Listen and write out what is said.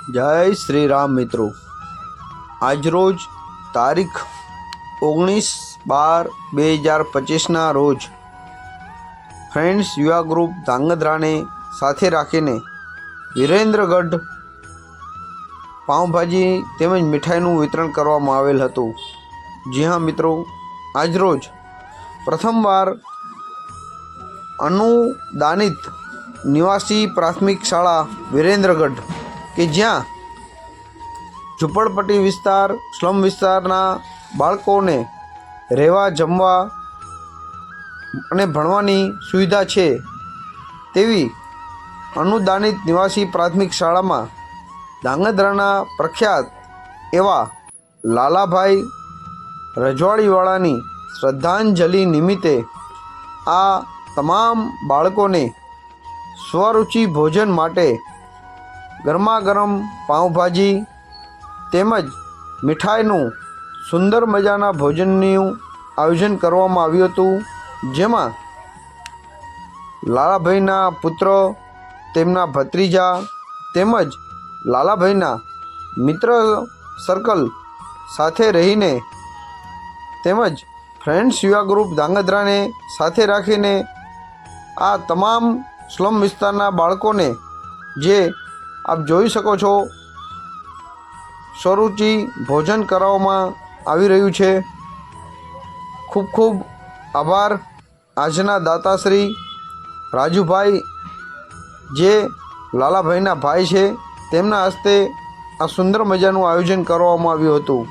જય શ્રી રામ મિત્રો। આજરોજ તારીખ 19/12/2025ના રોજ ફ્રેન્ડ્સ યુવા ગ્રુપ ધાંગધ્રાને સાથે રાખીને વિરેન્દ્રગઢ પાઉંભાજી તેમજ મીઠાઈનું વિતરણ કરવામાં આવેલ હતું। જી હા મિત્રો, આજરોજ પ્રથમવાર અનુદાનિત નિવાસી પ્રાથમિક શાળા વિરેન્દ્રગઢ કે જ્યાં ઝૂંપડપટ્ટી વિસ્તાર સ્લમ વિસ્તારના બાળકોને રહેવા જમવા અને ભણવાની સુવિધા છે તેવી અનુદાનિત નિવાસી પ્રાથમિક શાળામાં ધાંગધ્રાના પ્રખ્યાત એવા લાલાભાઈ રજવાડીવાળાની શ્રદ્ધાંજલિ નિમિત્તે આ તમામ બાળકોને સ્વરૂચિ ભોજન માટે ગરમાગરમ પાઉંભાજી તેમજ મીઠાઈનું સુંદર મજાના ભોજનનું આયોજન કરવામાં આવ્યું હતું, જેમાં લાલાભાઈના પુત્ર, તેમના ભત્રીજા તેમજ લાલાભાઈના મિત્ર સર્કલ સાથે રહીને તેમજ ફ્રેન્ડ્સ યુવા ગ્રુપ ધાંગધ્રાને સાથે રાખીને આ તમામ સ્લમ વિસ્તારના બાળકોને જે આપ જોઈ શકો છો સ્વરૂચિ ભોજન કરાવવામાં આવી રહ્યું છે। ખૂબ ખૂબ આભાર આજના દાતાશ્રી રાજુભાઈ, જે લાલાભાઈના ભાઈ છે, તેમના હસ્તે આ સુંદર મજાનું આયોજન કરવામાં આવ્યું હતું।